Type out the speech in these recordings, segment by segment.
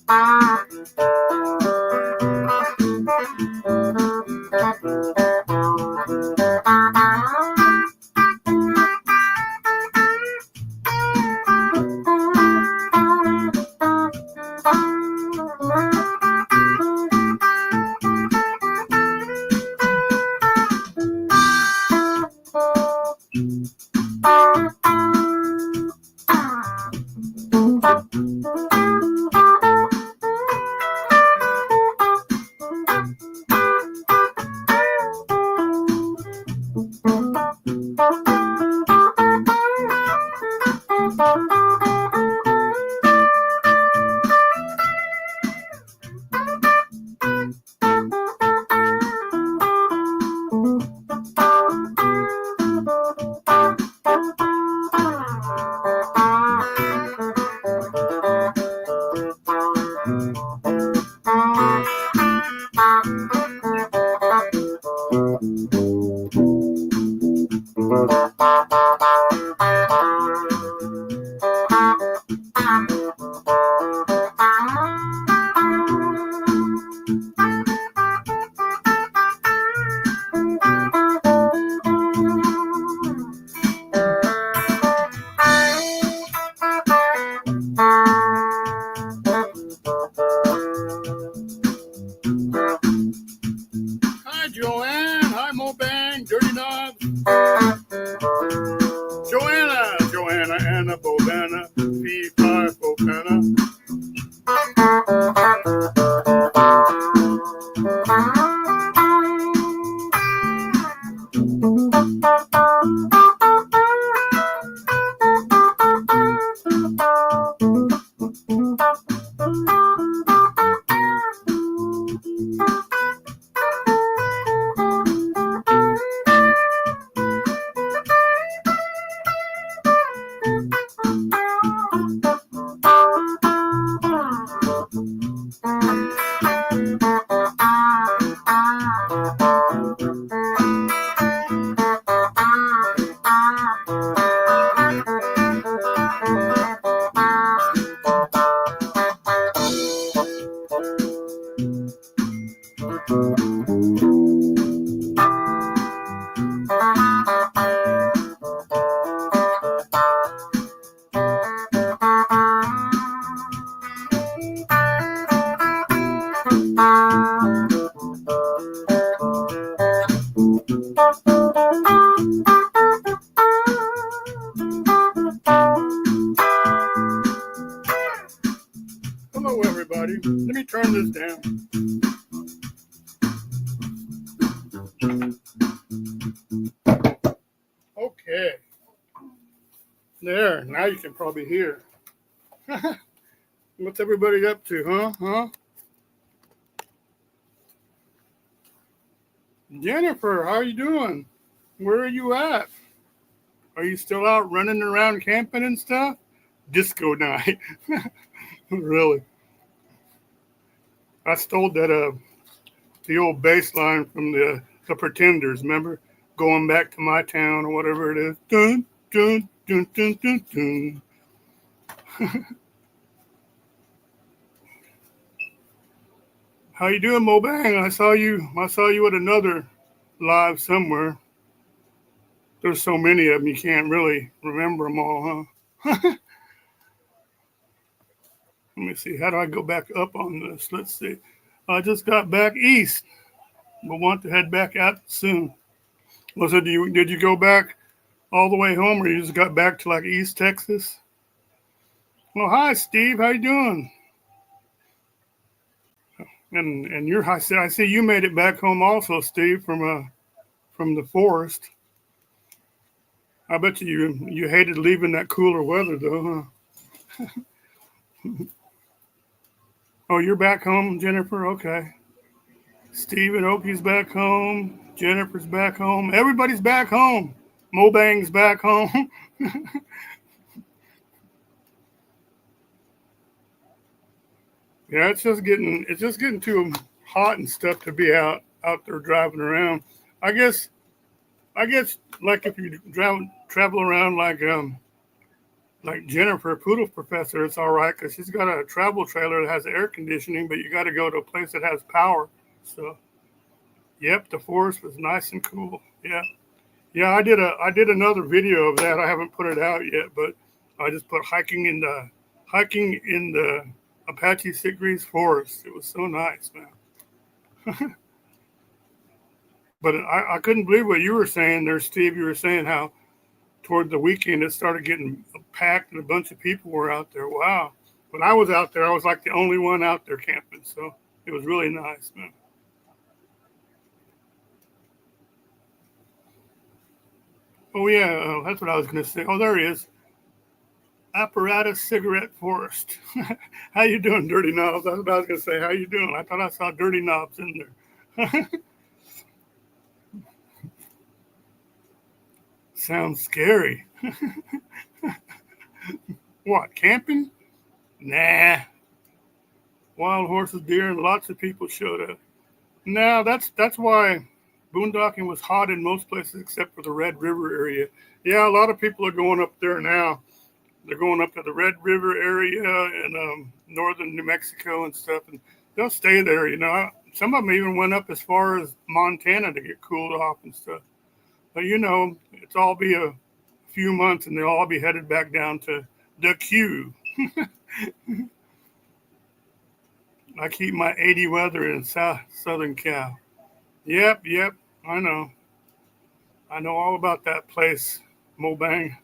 Hi, Joanne. Hi, Mobang, Dirty Knobs. Joanna, Anna, Bobana, Fee, Fi, Fofana. Hello, everybody. Let me turn this down. Okay. There. Now you can probably hear. What's everybody up to, huh? Jennifer, how are you doing? Where are you at? Are you still out running around camping and stuff? Disco night. Really. I stole that the old bass line from the Pretenders, remember? Going back to my town or whatever it is. Dun dun dun dun dun dun. How you doing, Mobang? I saw you at another live somewhere. There's so many of them you can't really remember them all, huh? Let me see. How do I go back up on this? Let's see. I just got back east, but want to head back out soon. Was it did you go back all the way home, or you just got back to like East Texas? Well, hi, Steve. How you doing? And I see you made it back home also, Steve, from the forest. I bet you hated leaving that cooler weather though, huh? Oh, you're back home, Jennifer? Okay. Steve and Oki's back home. Jennifer's back home. Everybody's back home. Mobang's back home. Yeah, it's just getting too hot and stuff to be out there driving around. I guess like if you travel around like like Jennifer, Poodle Professor, it's all right because she's got a travel trailer that has air conditioning, but you got to go to a place that has power. So, yep, the forest was nice and cool. Yeah, yeah. I did another video of that. I haven't put it out yet, but I just put hiking in the Apache Sitgreaves Forest. It was so nice, man. But I couldn't believe what you were saying there, Steve. You were saying how toward the weekend it started getting packed and a bunch of people were out there. Wow. When I was out there, I was like the only one out there camping. So it was really nice, man. Oh, yeah. That's what I was going to say. Oh, there he is. Apparatus Cigarette Forest. How you doing, Dirty Knobs? That's what I was going to say. How you doing? I thought I saw Dirty Knobs in there. Sounds scary. What, camping? Nah. Wild horses, deer, and lots of people showed up. No, that's why boondocking was hot in most places except for the Red River area. Yeah, a lot of people are going up there now. They're going up to the Red River area and northern New Mexico and stuff, and they'll stay there. Some of them even went up as far as Montana to get cooled off and stuff. But it's all be a few months, and they'll all be headed back down to the Q. I keep my 80 weather in Southern Cal. Yep, yep, I know. I know all about that place, Mobang.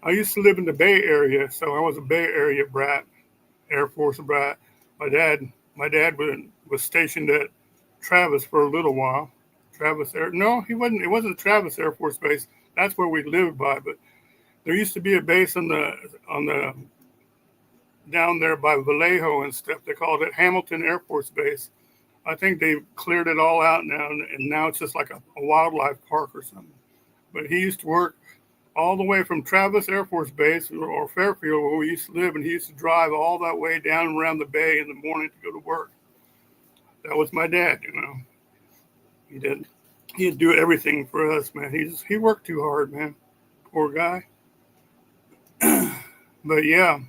I used to live in the Bay Area, so I was a Bay Area brat, Air Force brat. My dad was stationed at Travis for a little while. Travis Air No, he wasn't. It wasn't Travis Air Force Base. That's where we lived by. But there used to be a base on the down there by Vallejo and stuff. They called it Hamilton Air Force Base. I think they've cleared it all out now, and now it's just like a wildlife park or something. But he used to work all the way from Travis Air Force Base or Fairfield, where we used to live, and he used to drive all that way down around the bay in the morning to go to work. That was my dad. He did. He'd do everything for us, man. He worked too hard, man. Poor guy. But yeah,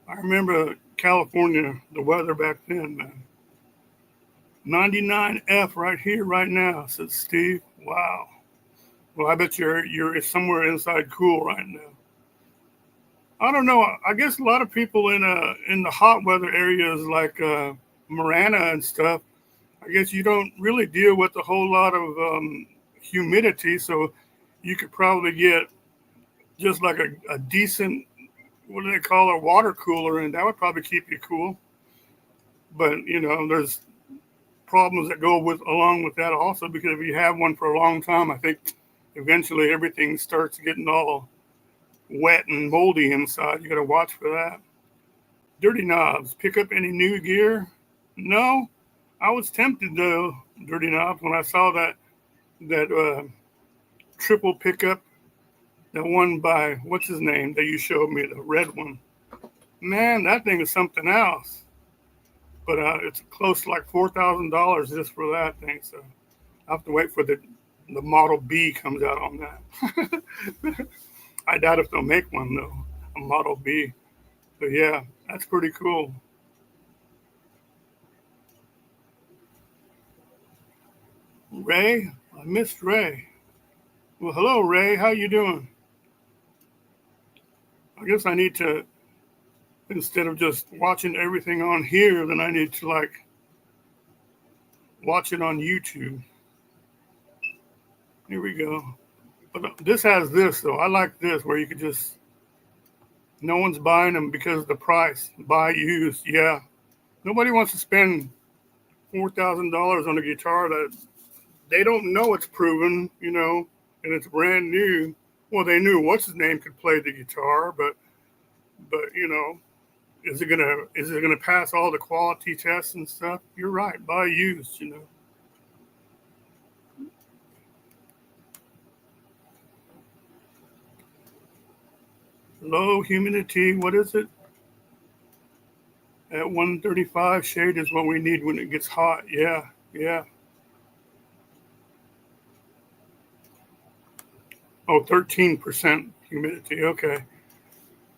I remember California, the weather back then, man. 99F right here, right now, said Steve. Wow. Well, I bet you're somewhere inside cool right now. I don't know. I guess a lot of people in the hot weather areas like Marana and stuff. I guess you don't really deal with a whole lot of humidity, so you could probably get just like a decent, what do they call a water cooler, and that would probably keep you cool. But there's problems that go with along with that also, because if you have one for a long time, I think eventually everything starts getting all wet and moldy inside. You got to watch for that. Dirty Knobs, pick up any new gear? No, I was tempted though, Dirty Knobs, when I saw that triple pickup, the one by what's his name that you showed me, the red one. Man, that thing is something else. But it's close to like $4,000 just for that thing. So I have to wait for the Model B comes out on that. I doubt if they'll make one though, a Model B. But yeah, that's pretty cool. Ray, I missed Ray. Well, hello, Ray. How you doing? I guess I need to, instead of just watching everything on here, then I need to like watch it on YouTube. Here we go. But this has this though. I like this where you could just, no one's buying them because of the price. Buy used. Yeah. Nobody wants to spend $4,000 on a guitar that they don't know it's proven, and it's brand new. Well, they knew what's his name could play the guitar, but is it gonna pass all the quality tests and stuff? You're right. Buy used. Low humidity. What is it? At 135 shade is what we need when it gets hot. Yeah, yeah. Oh, 13% humidity. Okay.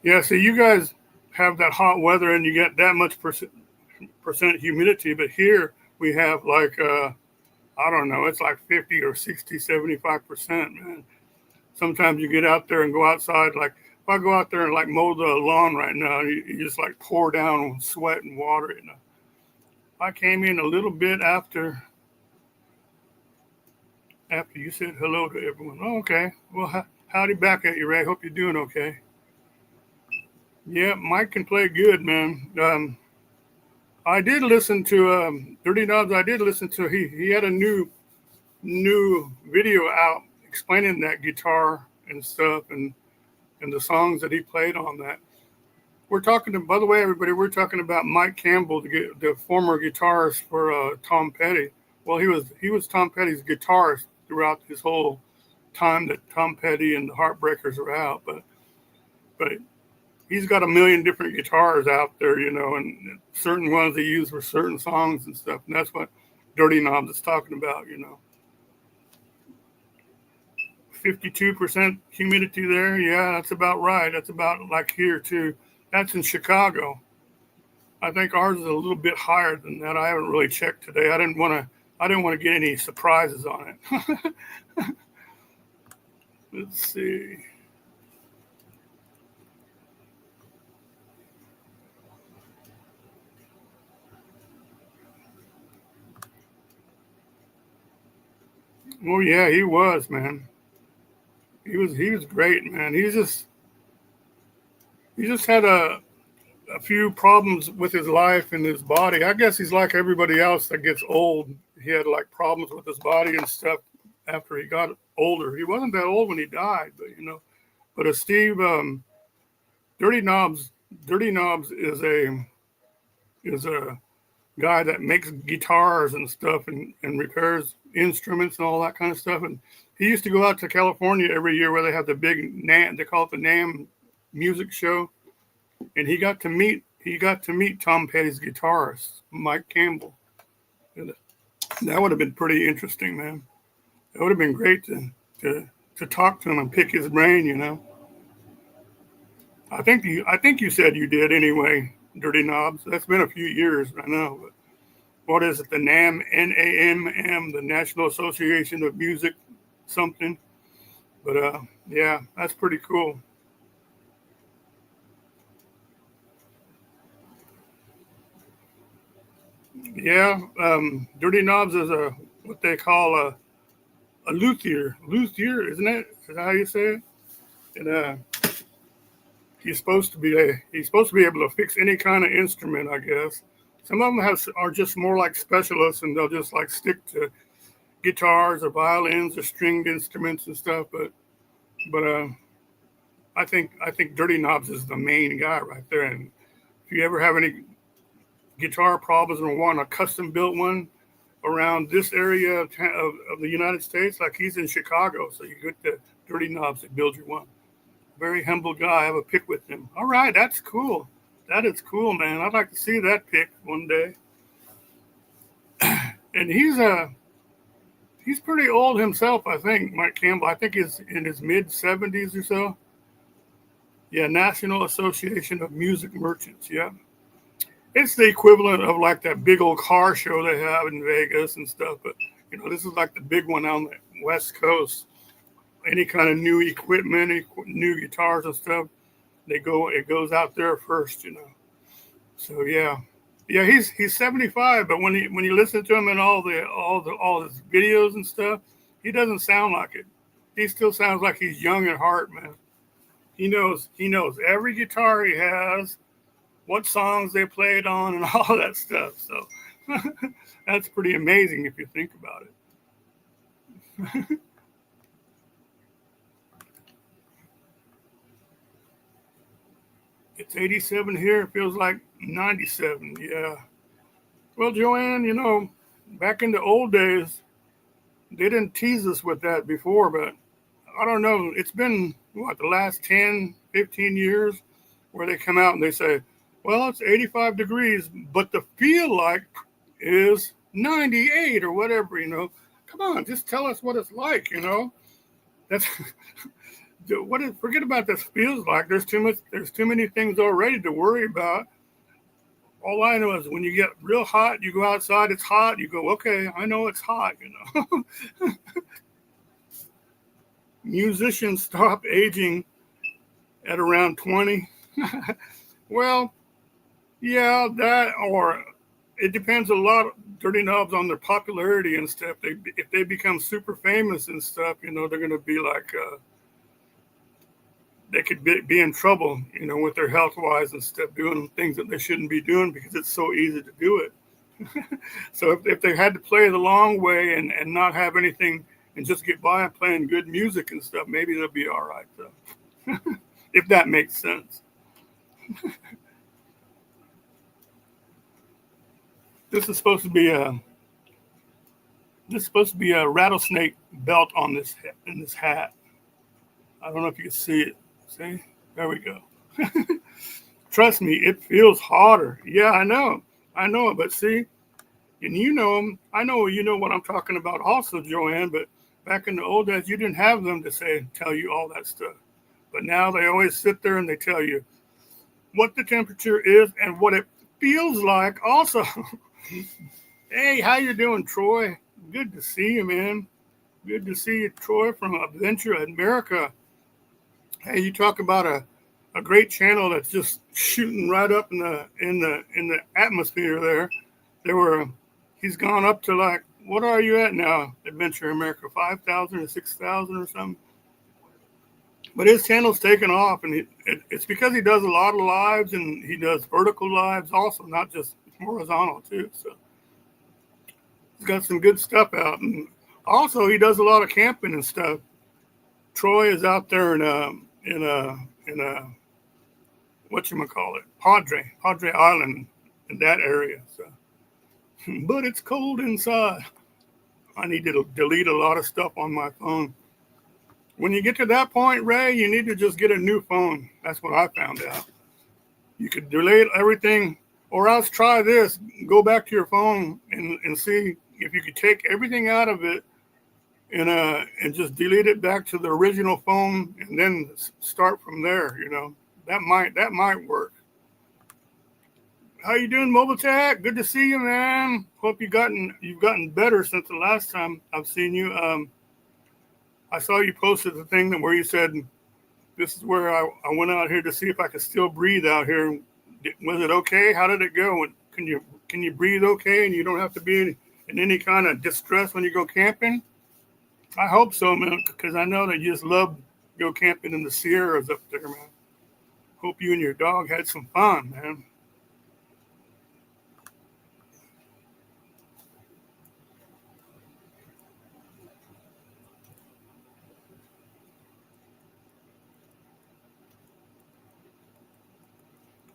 Yeah, so you guys have that hot weather and you get that much percent humidity, but here we have like I don't know, it's like 50 or 60, 75%, man. Sometimes you get out there and go outside, like if I go out there and like mow the lawn right now, you just like pour down sweat and water, you know. I came in a little bit after you said hello to everyone. Oh, okay. Well, howdy back at you, Ray. Hope you're doing okay. Yeah, Mike can play good, man. I did listen to Dirty Knobs. I did listen to he had a new video out explaining that guitar and stuff and the songs that he played on that. We're talking to, by the way, everybody, we're talking about Mike Campbell, the former guitarist for Tom Petty. Well, he was Tom Petty's guitarist throughout his whole time that Tom Petty and the Heartbreakers were out, but he's got a million different guitars out there, you know, and certain ones they use for certain songs and stuff. And that's what Dirty Knobs is talking about, you know. 52% humidity there. Yeah, that's about right. That's about like here too. That's in Chicago. I think ours is a little bit higher than that. I haven't really checked today. I didn't want to get any surprises on it. Let's see. Oh yeah, he was, man. He was great, man. He just had a few problems with his life and his body. I guess he's like everybody else that gets old. He had like problems with his body and stuff after he got older. He wasn't that old when he died, but you know. But Steve, Dirty Knobs, Dirty Knobs is a guy that makes guitars and stuff and repairs instruments and all that kind of stuff. And he used to go out to California every year where they have the big NAMM, they call it the NAMM music show. And he got to meet Tom Petty's guitarist, Mike Campbell. And that would have been pretty interesting, man. It would have been great to talk to him and pick his brain, you know. I think you said you did anyway, Dirty Knobs. That's been a few years, I know. But what is it? The NAMM, NAMM, the National Association of Music, something. But yeah, that's pretty cool. Yeah, Dirty Knobs is a what they call a luthier, isn't it? Is that how you say it? And he's supposed to be able to fix any kind of instrument, I guess. Some of them are just more like specialists, and they'll just like stick to guitars or violins or stringed instruments and stuff. But I think Dirty Knobs is the main guy right there. And if you ever have any guitar problems and want a custom built one around this area of the United States, like he's in Chicago, so you get the Dirty Knobs that build you one. Very humble guy. I have a pic with him. All right, that's cool. That is cool, man. I'd like to see that pic one day. And he's pretty old himself, I think, Mike Campbell. I think he's in his mid 70s or so. Yeah, National Association of Music Merchants. Yeah. It's the equivalent of like that big old car show they have in Vegas and stuff. But, you know, this is like the big one on the West Coast. Any kind of new equipment, new guitars and stuff, it goes out there first, you know. So yeah, he's 75, but when you listen to him and all his videos and stuff, he doesn't sound like it. He still sounds like he's young at heart, man. He knows every guitar he has, what songs they played on, and all that stuff. So that's pretty amazing if you think about it. It's 87 here. It feels like 97. Yeah. Well, Joanne, back in the old days, they didn't tease us with that before, but I don't know. It's been, the last 10, 15 years where they come out and they say, well, it's 85 degrees, but the feel like is 98 or whatever, Come on, just tell us what it's like, That's forget about this feels like. There's too much. There's too many things already to worry about. All I know is when you get real hot, you go outside. It's hot. You go, okay, I know it's hot. Musicians stop aging at around 20. Well, yeah, that or it depends a lot. Dirty Knobs on their popularity and stuff. If they become super famous and stuff, they're gonna be like they could be in trouble, with their health wise and stuff, doing things that they shouldn't be doing because it's so easy to do it. So if they had to play the long way and not have anything and just get by and playing good music and stuff, maybe they'll be all right though, if that makes sense. This is supposed to be a rattlesnake belt on this in this hat. I don't know if you can see it. See, there we go. Trust me, it feels harder. Yeah, I know it. But see, and I know you know what I'm talking about also, Joanne. But back in the old days, you didn't have them to tell you all that stuff. But now they always sit there and they tell you what the temperature is and what it feels like. Also, hey, how you doing, Troy? Good to see you, man. Good to see you, Troy from Adventure America. Hey, you talk about a great channel that's just shooting right up in the atmosphere there. There were he's gone up to like what are you at now, Adventure America, 5,000 or 6,000 or something. But his channel's taken off, and it's because he does a lot of lives and he does vertical lives also, not just horizontal too. So he's got some good stuff out, and also he does a lot of camping and stuff. Troy is out there in Padre Island in that area. So, but it's cold inside. I need to delete a lot of stuff on my phone. When you get to that point, Ray, you need to just get a new phone. That's what I found out. You could delete everything, or else try this. Go back to your phone and see if you could take everything out of it and just delete it back to the original phone, and then start from there. That might work. How you doing, Mobile Tech? Good to see you, man. Hope you've gotten better since the last time I've seen you. I saw you posted the thing where you said this is where I went out here to see if I could still breathe out here. Was it okay? How did it go? Can you breathe okay, and you don't have to be in any kind of distress when you go camping? I hope so, man, because I know that you just love go camping in the Sierras up there, man. Hope you and your dog had some fun, man.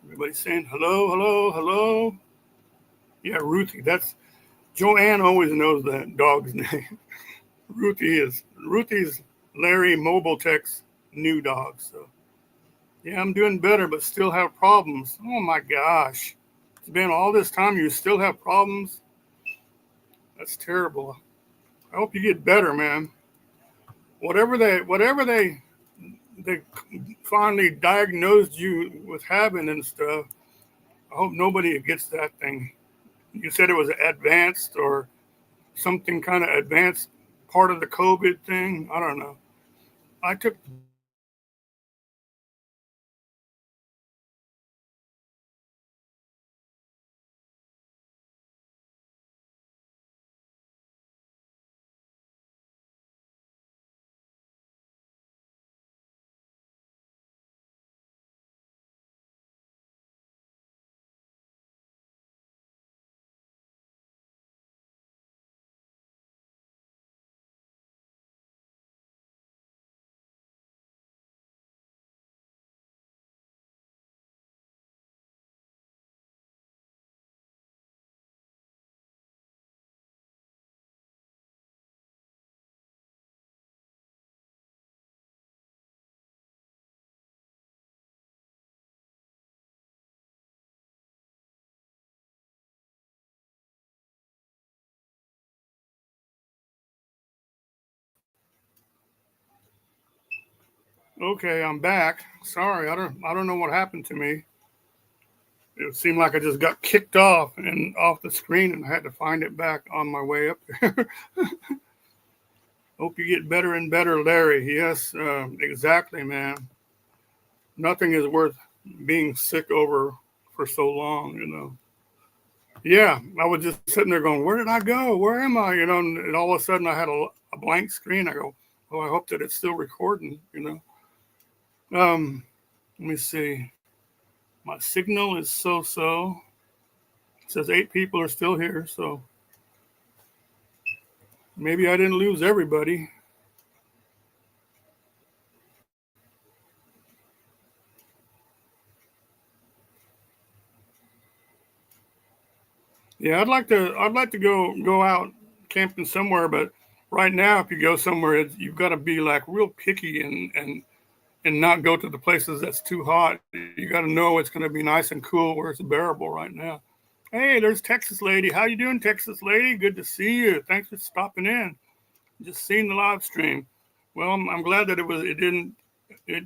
Everybody's saying hello, hello, hello. Yeah, Ruthie. That's Joanne always knows that dog's name. Ruthie's Larry Mobile Tech's new dog. So yeah, I'm doing better, but still have problems. Oh my gosh. It's been all this time you still have problems. That's terrible. I hope you get better, man. Whatever they finally diagnosed you with having and stuff, I hope nobody gets that thing. You said it was advanced or something kind of advanced part of the COVID thing. I don't know. I took Okay, I'm back. Sorry, I don't know what happened to me. It seemed like I just got kicked off and off the screen, and I had to find it back on my way up there. Hope you get better and better, Larry. Yes, exactly, man. Nothing is worth being sick over for so long, you know. Yeah, I was just sitting there going, "Where did I go? Where am I?" You know, and all of a sudden I had a blank screen. I go, "Oh, I hope that it's still recording," you know. Let me see. My signal is so. It says 8 people are still here, so maybe I didn't lose everybody. Yeah, I'd like to go out camping somewhere, but right now, if you go somewhere, you've got to be like real picky and not go to the places that's too hot. You got to know it's going to be nice and cool where it's bearable right now. Hey, there's Texas lady. How you doing, Texas lady? Good to see you. Thanks for stopping in. Just seeing the live stream. Well, I'm glad that it didn't.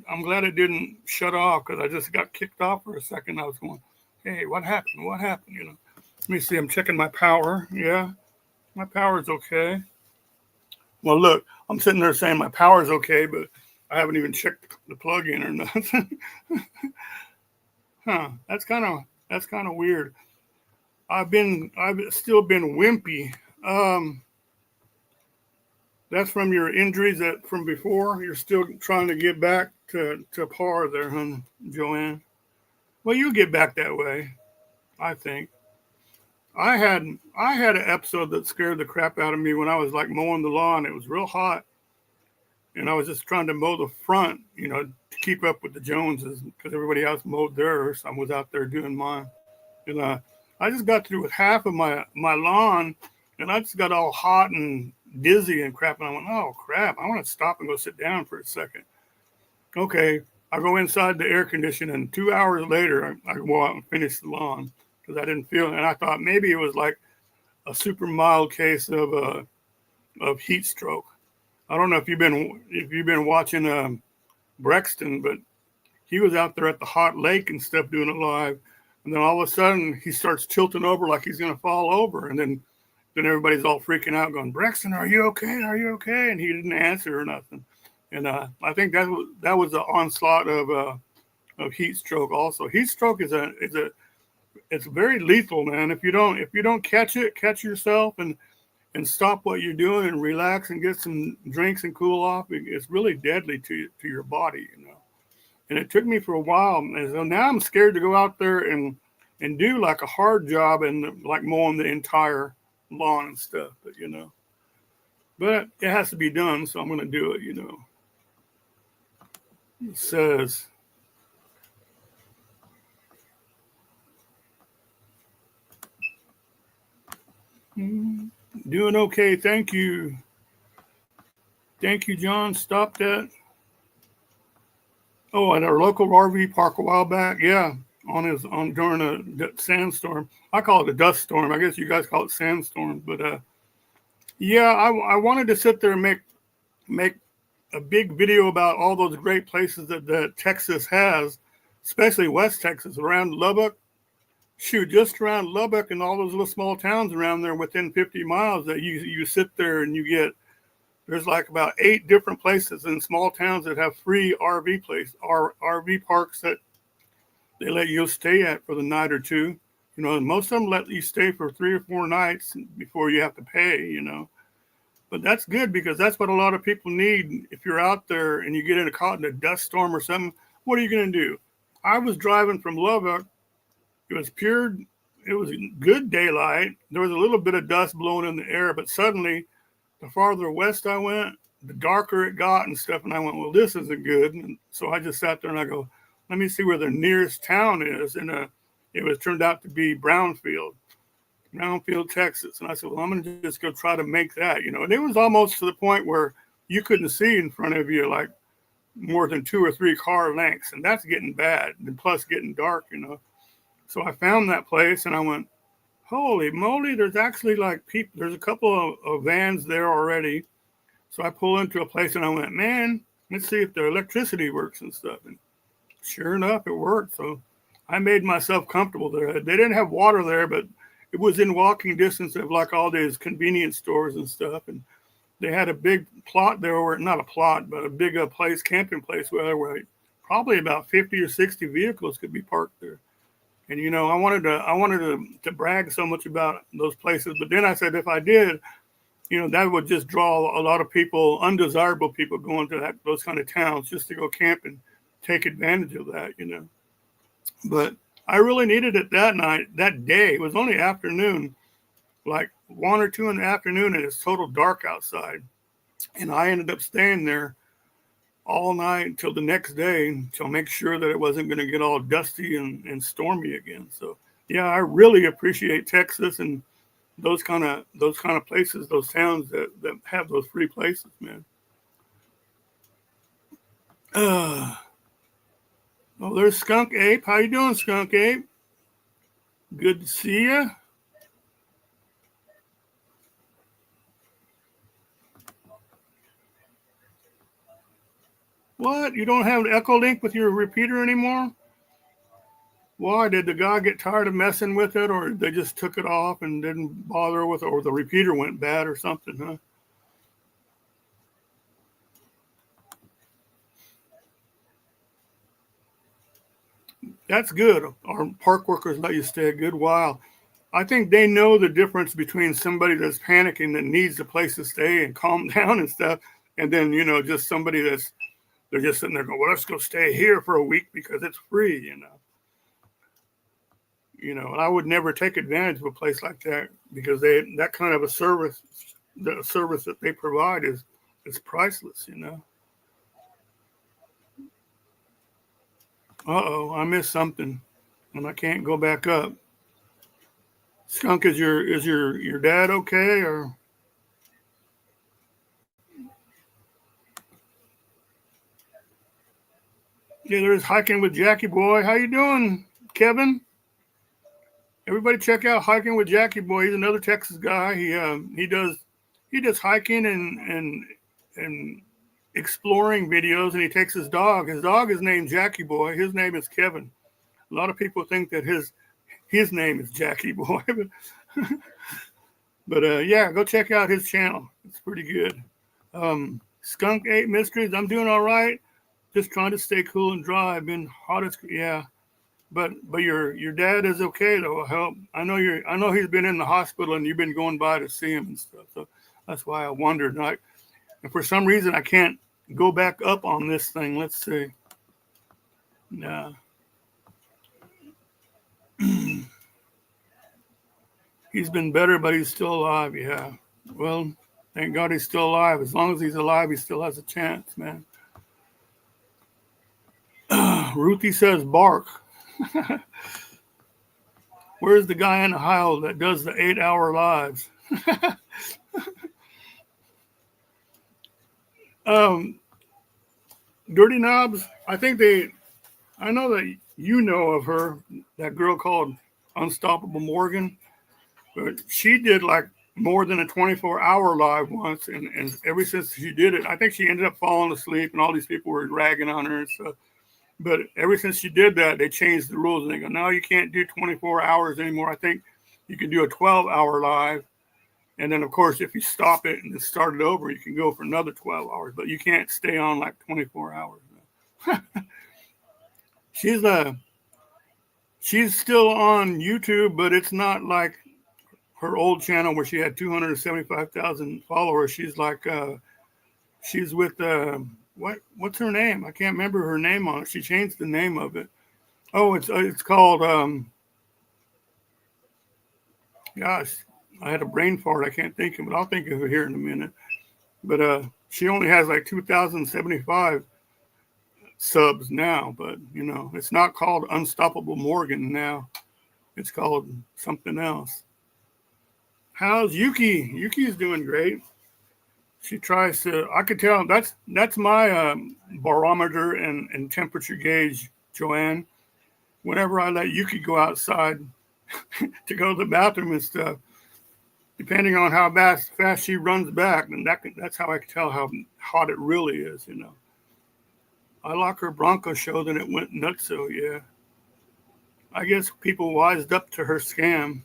I'm glad it didn't shut off because I just got kicked off for a second. I was going, hey, what happened? What happened? You know. Let me see. I'm checking my power. Yeah, my power is okay. Well, look, I'm sitting there saying my power is okay, but I haven't even checked the plug in or nothing. Huh? That's kind of weird. I've still been wimpy. Um, that's from your injuries that from before. You're still trying to get back to par there, huh, Joanne? Well, you get back that way, I think. I had an episode that scared the crap out of me when I was like mowing the lawn. It was real hot, and I was just trying to mow the front, to keep up with the Joneses because everybody else mowed theirs. I was out there doing mine, and I just got through with half of my lawn, and I just got all hot and dizzy and crap. And I went, oh crap! I want to stop and go sit down for a second. Okay, I go inside the air conditioner, and 2 hours later, I go out and finish the lawn because I didn't feel it. And I thought maybe it was like a super mild case of heat stroke. I don't know if you've been watching Brexton, but he was out there at the hot lake and stuff doing it live, and then all of a sudden he starts tilting over like he's gonna fall over, and then everybody's all freaking out, going, "Brexton, are you okay? Are you okay?" And he didn't answer or nothing. And I think that was the onslaught of heat stroke. Also, heat stroke is a it's very lethal, man. If you don't catch yourself and stop what you're doing and relax and get some drinks and cool off, it's really deadly to your body, you know. And it took me for a while, and so now I'm scared to go out there and do like a hard job and like mowing the entire lawn and stuff, but it has to be done, so I'm going to do it. It says, doing okay, thank you, John. Stop that. Oh, at our local RV park a while back, yeah, on during a sandstorm. I call it a dust storm. I guess you guys call it sandstorm, but yeah, I wanted to sit there and make a big video about all those great places that Texas has, especially West Texas, around Lubbock. Shoot, just around Lubbock and all those little small towns around there within 50 miles that you sit there and there's like about 8 different places in small towns that have free RV parks that they let you stay at for the night or two. And most of them let you stay for 3 or 4 nights before you have to pay. But that's good because that's what a lot of people need. If you're out there and you get caught in a dust storm or something, what are you going to do? I was driving from Lubbock. It was pure, it was good daylight. There was a little bit of dust blowing in the air, but suddenly, the farther west I went, the darker it got and stuff. And I went, well, this isn't good. And so I just sat there and I go, let me see where the nearest town is. And it was turned out to be Brownfield, Texas. And I said, well, I'm going to just go try to make that. And it was almost to the point where you couldn't see in front of you like more than 2 or 3 car lengths. And that's getting bad. And plus getting dark. So I found that place and I went, holy moly, there's actually like people, there's a couple of vans there already. So I pull into a place and I went, man, let's see if the electricity works and stuff. And sure enough, it worked. So I made myself comfortable there. They didn't have water there, but it was in walking distance of like all these convenience stores and stuff. And they had a big plot there, or not a plot, but a big place, camping place where probably about 50 or 60 vehicles could be parked there. And you know, I wanted to brag so much about those places, but then I said if I did, you know, that would just draw a lot of people, undesirable people, going to those kind of towns just to go camp and take advantage of that, you know. But I really needed it that night, that day. It was only afternoon, like 1 or 2 in the afternoon, and it's total dark outside. And I ended up staying there all night until the next day to make sure that it wasn't going to get all dusty and stormy again. So yeah, I really appreciate Texas and those kind of places, those towns that have those free places, man. Oh, there's Skunk Ape. How you doing, Skunk Ape? Good to see you. What? You don't have Echolink with your repeater anymore? Why? Did the guy get tired of messing with it, or they just took it off and didn't bother with it, or the repeater went bad or something, huh? That's good. Our park workers let you stay a good while. I think they know the difference between somebody that's panicking that needs a place to stay and calm down and stuff, and then, you know, just somebody they're just sitting there going, well, let's go stay here for a week because it's free, you know. You know, and I would never take advantage of a place like that because that kind of a service, the service that they provide is priceless, you know. Uh-oh, I missed something and I can't go back up. Skunk, is your dad okay, or yeah, there's Hiking with Jackie Boy. How you doing, Kevin? Everybody check out Hiking with Jackie Boy. He's another Texas guy. He does hiking and exploring videos, and he takes his dog. His dog is named Jackie Boy. His name is Kevin. A lot of people think that his name is Jackie Boy, but yeah, go check out his channel. It's pretty good. Skunk Ape Mysteries. I'm doing all right. Just trying to stay cool and dry. I've been hot as yeah. But your dad is okay though. I know he's been in the hospital and you've been going by to see him and stuff. So that's why I wondered. And for some reason I can't go back up on this thing. Let's see. Nah. He's been better, but he's still alive. Yeah. Well, thank God he's still alive. As long as he's alive, he still has a chance, man. Ruthie says bark. Where's the guy in Ohio that does the 8-hour lives? Dirty Knobs, I know that you know of her, that girl called Unstoppable Morgan, but she did like more than a 24-hour live once, and ever since she did it, I think she ended up falling asleep, and all these people were ragging on her and stuff. But ever since she did that, they changed the rules, and they go, no, you can't do 24 hours anymore. I think you can do a 12-hour live, and then of course, if you stop it and start it over, you can go for another 12 hours, but you can't stay on like 24 hours. She's still on YouTube, but it's not like her old channel where she had 275,000 followers. She's like, she's with what's her name? I can't remember her name on it. She changed the name of it. Oh, it's called gosh, I had a brain fart. I can't think of it. I'll think of it here in a minute. But she only has like 2,075 subs now. But you know, it's not called Unstoppable Morgan now. It's called something else. How's Yuki? Yuki's doing great. She tries to. I could tell that's my barometer and temperature gauge, Joanne. Whenever I let Yuki go outside to go to the bathroom and stuff, depending on how fast she runs back, and that's how I can tell how hot it really is, you know. I like her Bronco show, then it went nuts. So yeah, I guess people wised up to her scam.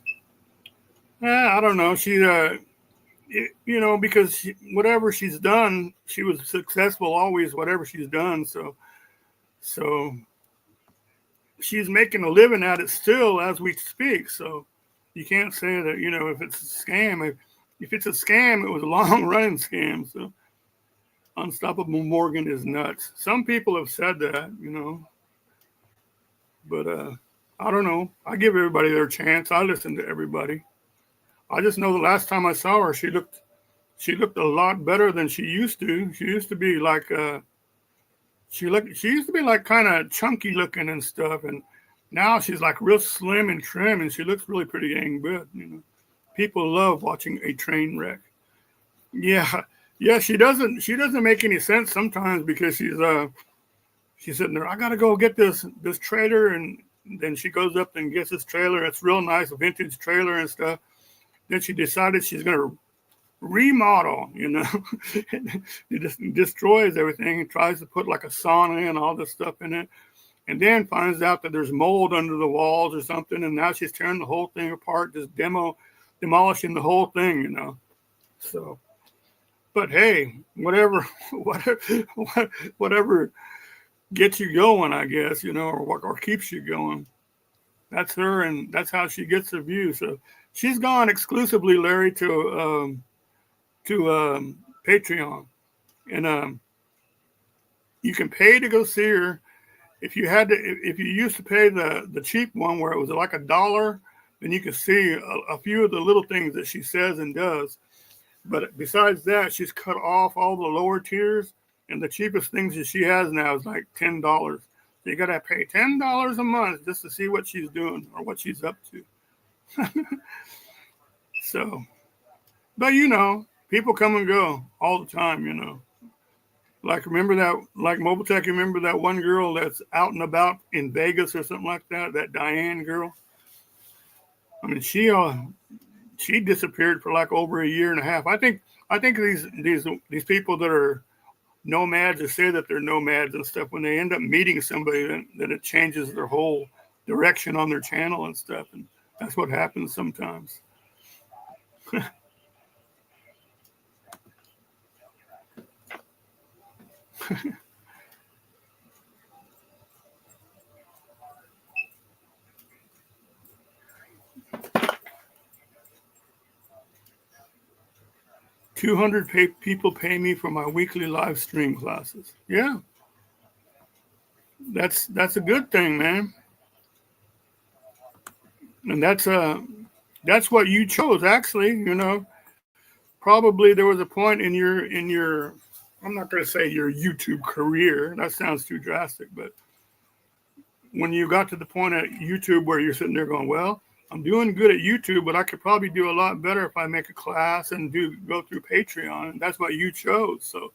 I don't know. Because whatever she's done, she was successful always. Whatever she's done, so she's making a living at it still as we speak. So you can't say that if it's a scam. If it's a scam, it was a long running scam. So Unstoppable Morgan is nuts. Some people have said that, but I don't know. I give everybody their chance. I listen to everybody. I just know the last time I saw her, she looked a lot better than she used to. She used to be like she used to be like kind of chunky looking and stuff, and now she's like real slim and trim, and she looks really pretty dang good. People love watching a train wreck. Yeah, yeah. She doesn't make any sense sometimes because she's sitting there. I gotta go get this trailer, and then she goes up and gets this trailer. It's real nice, a vintage trailer and stuff. Then she decided she's gonna remodel. It just destroys everything and tries to put like a sauna and all this stuff in it, and then finds out that there's mold under the walls or something, and now she's tearing the whole thing apart, just demolishing the whole thing. So, but hey, whatever, whatever gets you going, I guess, or keeps you going. That's her, and that's how she gets the view. So she's gone exclusively, Larry, to Patreon, and you can pay to go see her. If you used to pay the cheap one where it was like $1, then you can see a few of the little things that she says and does. But besides that, she's cut off all the lower tiers, and the cheapest things that she has now is like $10. So you got to pay $10 a month just to see what she's doing or what she's up to. So, but people come and go all the time. Like Mobile Tech, remember that one girl that's out and about in Vegas or something like that? That Diane girl. I mean, she disappeared for like over a year and a half. I think these people that are nomads or say that they're nomads and stuff, when they end up meeting somebody, then it changes their whole direction on their channel and stuff, and that's what happens sometimes. 200 people pay me for my weekly live stream classes. Yeah, that's a good thing, man. And that's what you chose, actually. Probably there was a point in your I'm not going to say your YouTube career. That sounds too drastic, but when you got to the point at YouTube where you're sitting there going, well, I'm doing good at YouTube, but I could probably do a lot better if I make a class and go through Patreon. And that's what you chose. So,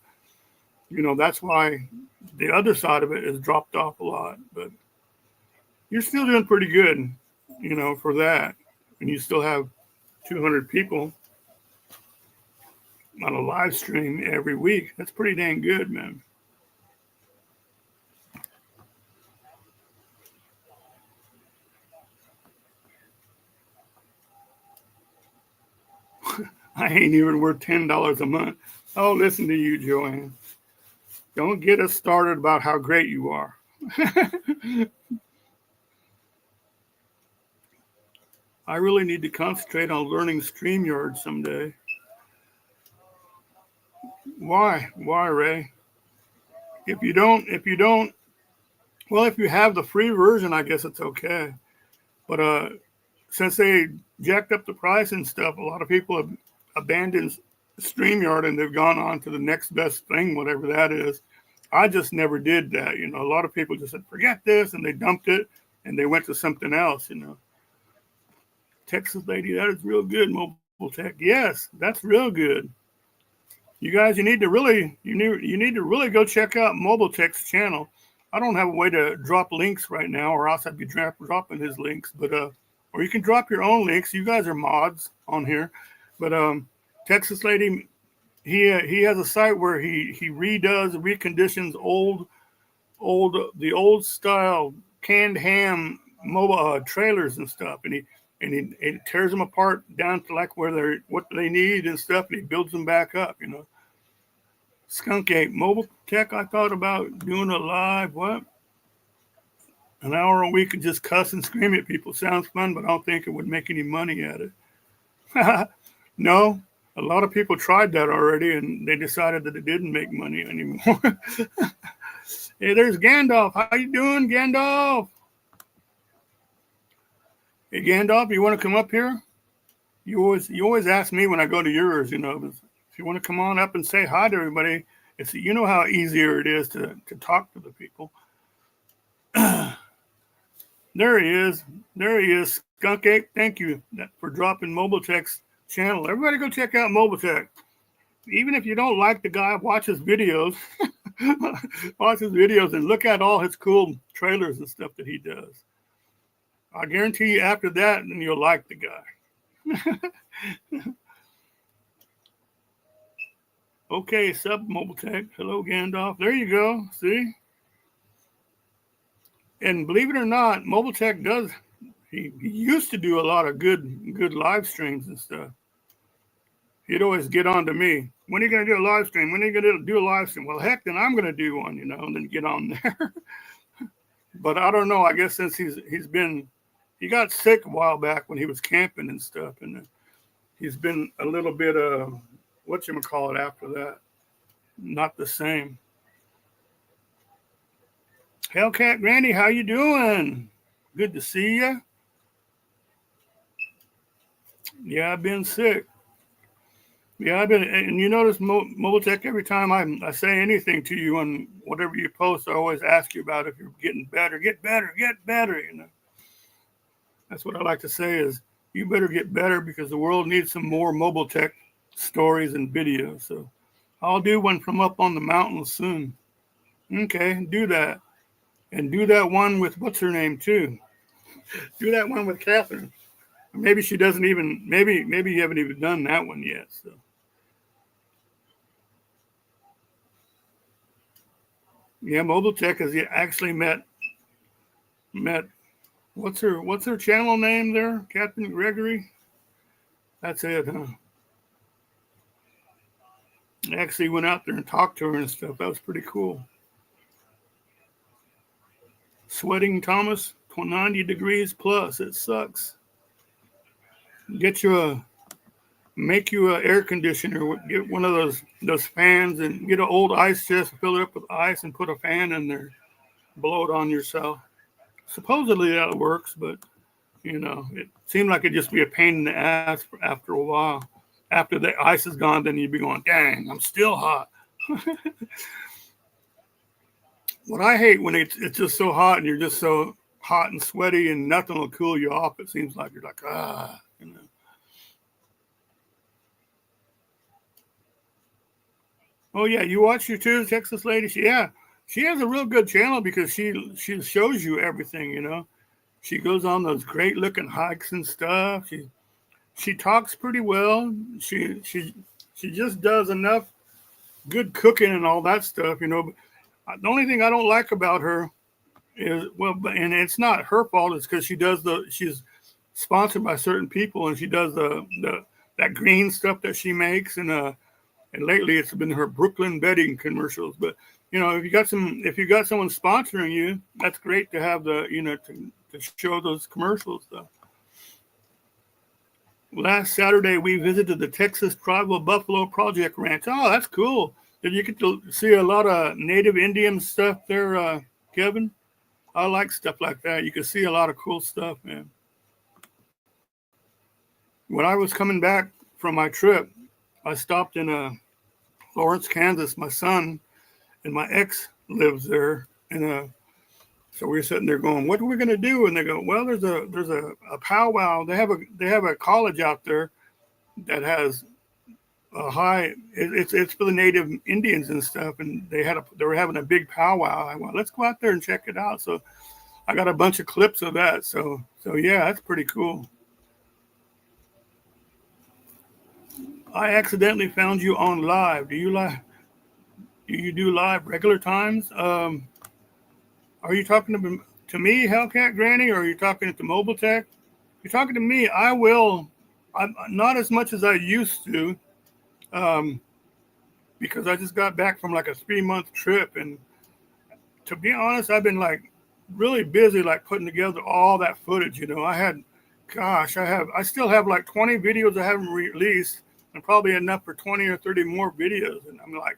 that's why the other side of it has dropped off a lot. But you're still doing pretty good, for that. And you still have 200 people on a live stream every week. That's pretty dang good, man. I ain't even worth $10 a month. Oh, listen to you, Joanne. Don't get us started about how great you are. I really need to concentrate on learning StreamYard someday. Why? Why, Ray? If you don't, well, if you have the free version, I guess it's okay. But since they jacked up the price and stuff, a lot of people have abandoned StreamYard and they've gone on to the next best thing, whatever that is. I just never did that. A lot of people just said, forget this, and they dumped it and they went to something else. Texas lady, that is real good, Mobile Tech. Yes, that's real good. You guys, you need to really go check out Mobile Tech's channel. I don't have a way to drop links right now, or else I'd be dropping his links. But or you can drop your own links. You guys are mods on here. But Texas lady, he has a site where he reconditions the old style canned ham mobile trailers and stuff, and he tears them apart down to like where they're what they need and stuff, and he builds them back up. Skunk Ape Mobile Tech. I thought about doing a live an hour a week and just cuss and scream at people. Sounds fun, but I don't think it would make any money at it. No, a lot of people tried that already, and they decided that it didn't make money anymore. Hey, there's Gandalf. How you doing, Gandalf? Hey, Gandalf, you want to come up here? You always ask me when I go to yours. If you want to come on up and say hi to everybody, you know how easier it is to talk to the people. There he is. There he is. Skunk Ape, thank you for dropping Mobile Tech's channel. Everybody go check out Mobile Tech. Even if you don't like the guy, watch his videos. Watch his videos and look at all his cool trailers and stuff that he does. I guarantee you after that, then you'll like the guy. Okay, sub Mobile Tech. Hello, Gandalf. There you go. See? And believe it or not, Mobile Tech does. He used to do a lot of good live streams and stuff. He'd always get on to me. When are you going to do a live stream? When are you going to do a live stream? Well, heck, then I'm going to do one, and then get on there. But I don't know. I guess since he got sick a while back when he was camping and stuff, and he's been a little bit whatchamacallit after that. Not the same. Hellcat Granny, how you doing? Good to see you. Yeah, I've been sick. Yeah, and you notice Mobile Tech, every time I say anything to you on whatever you post, I always ask you about if you're getting better. Get better, get better, That's what I like to say is, you better get better because the world needs some more Mobile Tech stories and videos. So I'll do one from up on the mountains soon. Okay, do that. And do that one with, what's her name, too? Do that one with Catherine. Maybe she doesn't even, maybe you haven't even done that one yet, so. Yeah, Mobile Tech has actually met. What's her channel name there? Captain Gregory. That's it, huh? I actually went out there and talked to her and stuff. That was pretty cool. Sweating Thomas, 90 degrees plus. It sucks. Make you an air conditioner. Get one of those fans and get an old ice chest, fill it up with ice, and put a fan in there. Blow it on yourself. Supposedly that works, but it seemed like it'd just be a pain in the ass after a while. After the ice is gone, then you'd be going, dang, I'm still hot. What I hate when it's just so hot and you're just so hot and sweaty and nothing will cool you off. It seems like you're like, Oh yeah, you watch your too, Texas Lady. She has a real good channel because she shows you everything. She goes on those great looking hikes and stuff. She talks pretty well. She just does enough good cooking and all that stuff. The only thing I don't like about her is, and it's not her fault. It's because she's sponsored by certain people, and she does that green stuff that she makes, and lately it's been her Brooklyn bedding commercials. But if you got someone sponsoring you, that's great to have to show those commercials though. Last Saturday we visited the Texas Tribal Buffalo Project Ranch. Oh, that's cool. Did you get to see a lot of native Indian stuff there, Kevin? I like stuff like that. You can see a lot of cool stuff, man. When I was coming back from my trip, I stopped in Florence, Kansas. My son and my ex lives there, and so we were sitting there going, "What are we going to do?" And they go, "Well, there's a powwow. They have a college out there that has a high. It's for the native Indians and stuff, and they were having a big powwow. I went, let's go out there and check it out." So I got a bunch of clips of that. So yeah, that's pretty cool. I accidentally found you on live. Do you do live regular times? Are you talking to me, Hellcat Granny, or are you talking to Mobile Tech? If you're talking to me, I will. I'm not as much as I used to, um, because I just got back from like a 3 month trip, and to be honest, I've been like really busy, like putting together all that footage. I still have like 20 videos I haven't released, and probably enough for 20 or 30 more videos. And I'm like,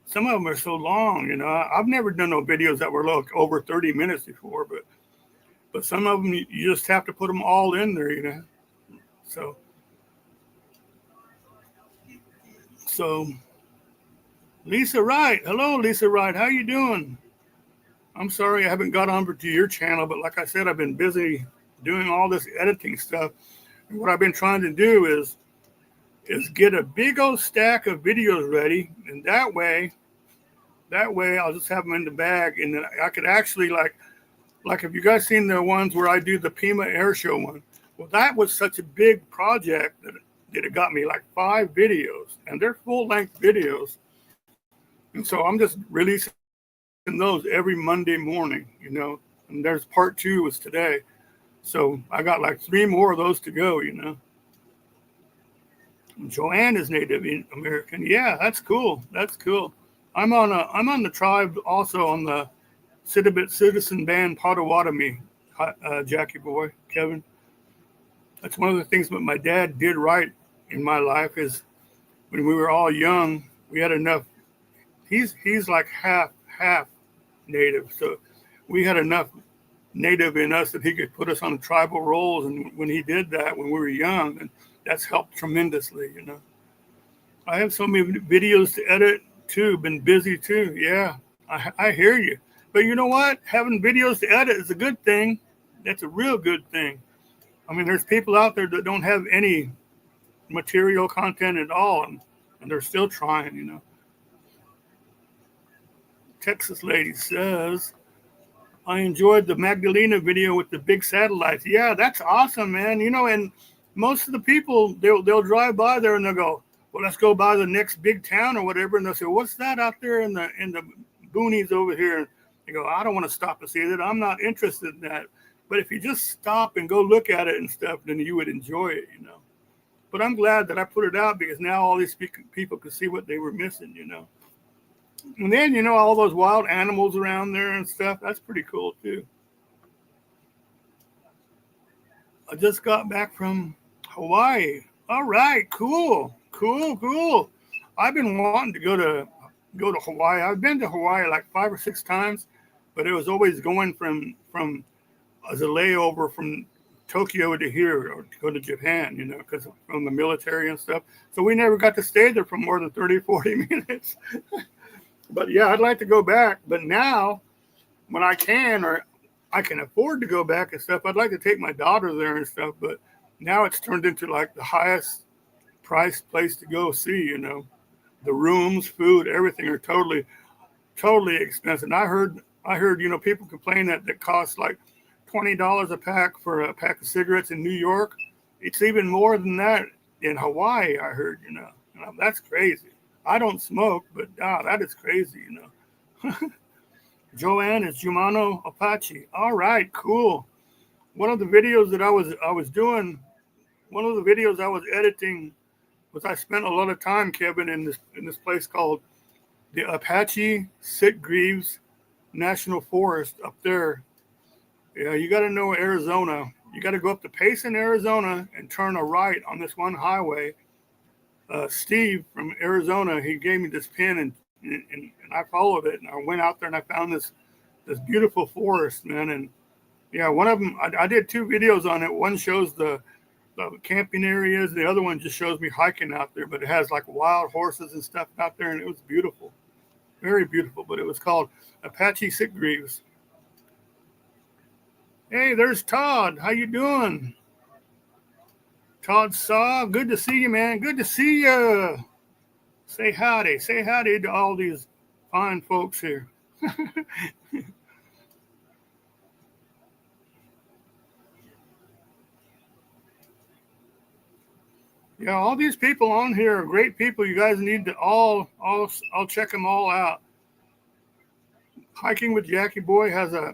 some of them are so long. I've never done no videos that were like over 30 minutes before, but some of them you just have to put them all in there. So so Lisa Wright, hello Lisa Wright, how you doing? I'm sorry I haven't got on to your channel, but like I said, I've been busy doing all this editing stuff. And what I've been trying to do is get a big old stack of videos ready, and that way I'll just have them in the bag, and then I could actually like if you guys seen the ones where I do the Pima Air Show one. Well, that was such a big project that it got me like 5 videos, and they're full length videos, and so I'm just releasing those every Monday morning. And there's part 2 was today, so I got like 3 more of those to go. Joanne is Native American. Yeah, that's cool. That's cool. I'm on the tribe also on the Sittibit Citizen Band Potawatomi, Jackie boy, Kevin. That's one of the things that my dad did right in my life is when we were all young, we had enough. He's like half Native, so we had enough Native in us that he could put us on tribal roles. And when he did that when we were young, and that's helped tremendously. I have so many videos to edit too, been busy too. Yeah, I hear you. But you know what? Having videos to edit is a good thing. That's a real good thing. I mean, there's people out there that don't have any material content at all, and they're still trying. Texas lady says, I enjoyed the Magdalena video with the big satellites. Yeah, that's awesome, man. And most of the people, they'll drive by there and they'll go, well, let's go by the next big town or whatever. And they'll say, what's that out there in the boonies over here? And they go, I don't want to stop and see that. I'm not interested in that. But if you just stop and go look at it and stuff, then you would enjoy it. But I'm glad that I put it out because now all these people could see what they were missing. And then, all those wild animals around there and stuff, that's pretty cool too. I just got back from Hawaii. All right, cool. I've been wanting to go to Hawaii. I've been to Hawaii like 5 or 6 times, but it was always going from as a layover from Tokyo to here or to go to Japan, because from the military and stuff. So we never got to stay there for more than 30, 40 minutes. But yeah, I'd like to go back. But now, when I can, or I can afford to go back and stuff, I'd like to take my daughter there and stuff. But now it's turned into like the highest priced place to go see. The rooms, food, everything are totally expensive. And I heard, people complain that costs like $20 a pack for a pack of cigarettes in New York. It's even more than that in Hawaii. I heard, that's crazy. I don't smoke, but that is crazy. Joanne is Jumano Apache. All right, cool. One of the videos that I was doing, one of the videos I was editing was I spent a lot of time, Kevin, in this place called the Apache Sitgreaves National Forest up there. Yeah, you got to know Arizona. You got to go up to Payson, Arizona, and turn a right on this one highway. Steve from Arizona, he gave me this pin, and I followed it, and I went out there and I found this beautiful forest, man. And yeah, one of them, I did 2 videos on it. One shows the camping areas. The other one just shows me hiking out there, but it has like wild horses and stuff out there, and it was beautiful, very beautiful. But it was called Apache Sitgreaves. Hey, there's Todd. How you doing? Todd Saw, good to see you, man. Good to see you. Say howdy. Say howdy to all these fine folks here. Yeah, all these people on here are great people. You guys need to I'll check them all out. Hiking with Jackie Boy has a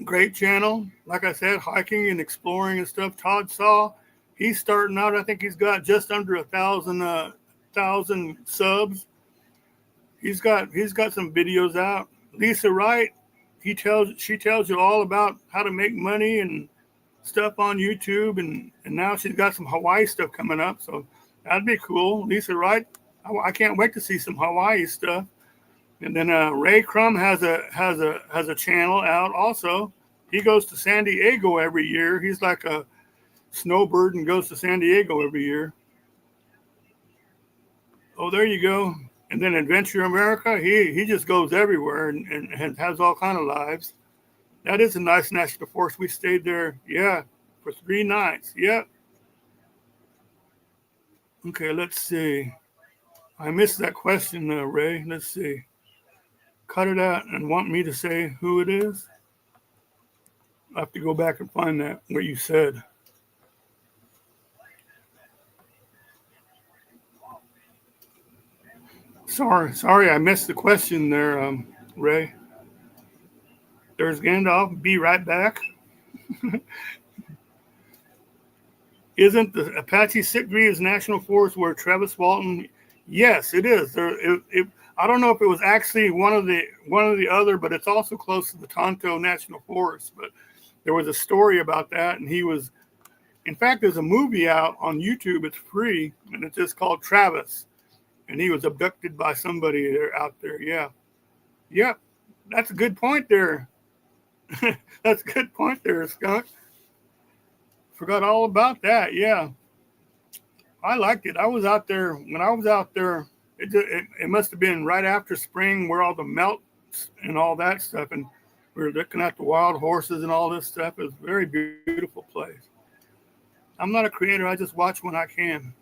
great channel. Like I said, hiking and exploring and stuff. Todd Saw, he's starting out. I think he's got just under 1,000 subs. He's got some videos out. Lisa Wright, she tells you all about how to make money and stuff on YouTube, and now she's got some Hawaii stuff coming up. So that'd be cool. Lisa Wright, I can't wait to see some Hawaii stuff. And then Ray Crum has a channel out also. He goes to San Diego every year. He's like a snowbird and goes to San Diego every year. Oh, there you go. And then Adventure America, he just goes everywhere and has all kind of lives. That is a nice national forest. We stayed there, yeah, for 3 nights. Yep. Okay, let's see. I missed that question, Ray. Let's see. Cut it out and want me to say who it is? I have to go back and find that, what you said. Sorry, I missed the question there, Ray. There's Gandalf. Be right back. Isn't the Apache Sitgreaves National Forest where Travis Walton? Yes, it is. I don't know if it was actually one of the other, but it's also close to the Tonto National Forest. But there was a story about that, and he was. In fact, there's a movie out on YouTube. It's free, and it's just called Travis, and he was abducted by somebody there out there. Yeah, yep. That's a good point there. That's a good point there, Skunk. Forgot all about that. Yeah, I liked it. I was out there when I was out there. It must have been right after spring where all the melts and all that stuff, and we were looking at the wild horses and all this stuff. It was a very beautiful place. I'm not a creator. I just watch when I can.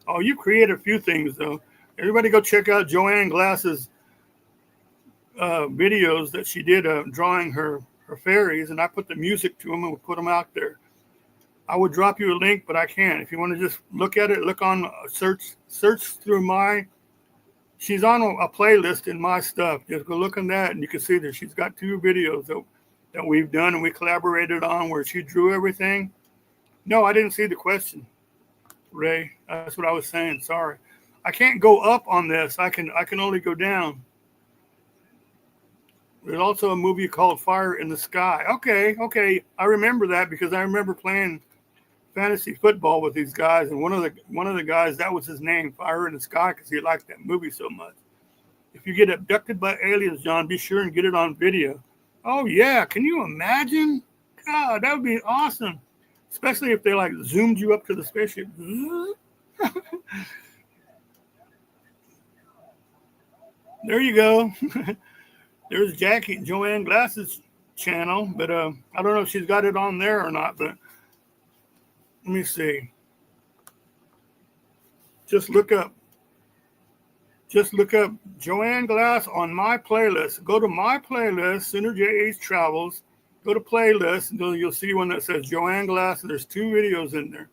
Oh, you create a few things though. Everybody go check out Joanne Glass's videos that she did drawing her fairies, and I put the music to them and we put them out there. I would drop you a link, but I can't. If you want to just look at it, look on search through my. She's on a playlist in my stuff. Just go look on that, and you can see that she's got 2 videos that we've done and we collaborated on where she drew everything. No, I didn't see the question, Ray. That's what I was saying. Sorry, I can't go up on this. I can only go down. There's also a movie called Fire in the Sky. Okay, I remember that because I remember playing fantasy football with these guys, and one of the guys, that was his name, Fire in the Sky, because he liked that movie so much. If you get abducted by aliens, John, be sure and get it on video. Oh yeah, can you imagine? God, that would be awesome, especially if they like zoomed you up to the spaceship. There you go. There's Joanne Glass's channel, but I don't know if she's got it on there or not. But let me see. Just look up Joanne Glass on my playlist. Go to my playlist, Center JH Travels. Go to playlist, and you'll see one that says Joanne Glass, and there's 2 videos in there.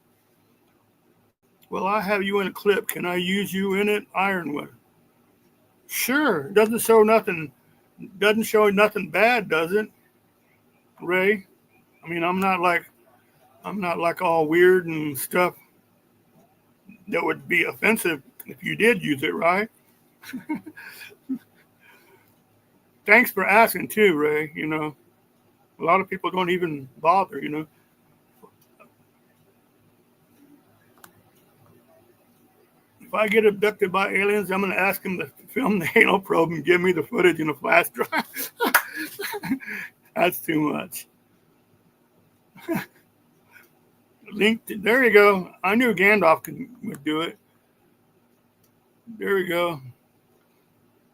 Well, I have you in a clip. Can I use you in it, Ironwood? Sure. Doesn't show nothing bad, does it, Ray? I mean, I'm not like all weird and stuff that would be offensive if you did use it, right? Thanks for asking too, Ray. You know, a lot of people don't even bother, you know. If I get abducted by aliens, I'm going to ask them to film the anal probe and give me the footage in a flash drive. That's too much. There you go. I knew Gandalf would do it. There we go.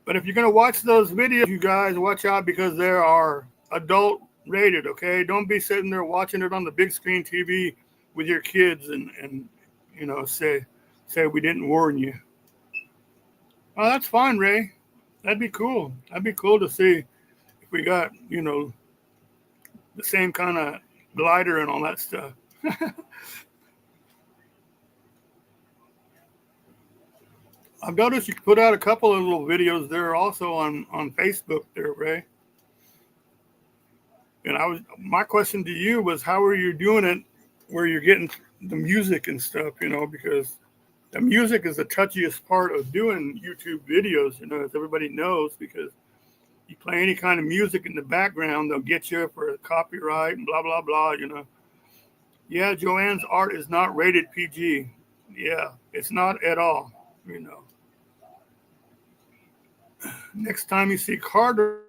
But if you're going to watch those videos, you guys, watch out because they are adult rated, okay? Don't be sitting there watching it on the big screen TV with your kids and you know, say we didn't warn you. Oh, that's fine, Ray. That'd be cool. That'd be cool to see if we got, you know, the same kind of glider and all that stuff. I've noticed you put out a couple of little videos there also on Facebook there, Ray. And my question to you was, how are you doing it where you're getting the music and stuff, because the music is the touchiest part of doing YouTube videos, as everybody knows, because you play any kind of music in the background, they'll get you for copyright and blah, blah, blah. Yeah, Joanne's art is not rated PG. Yeah, it's not at all. Next time you see Carter,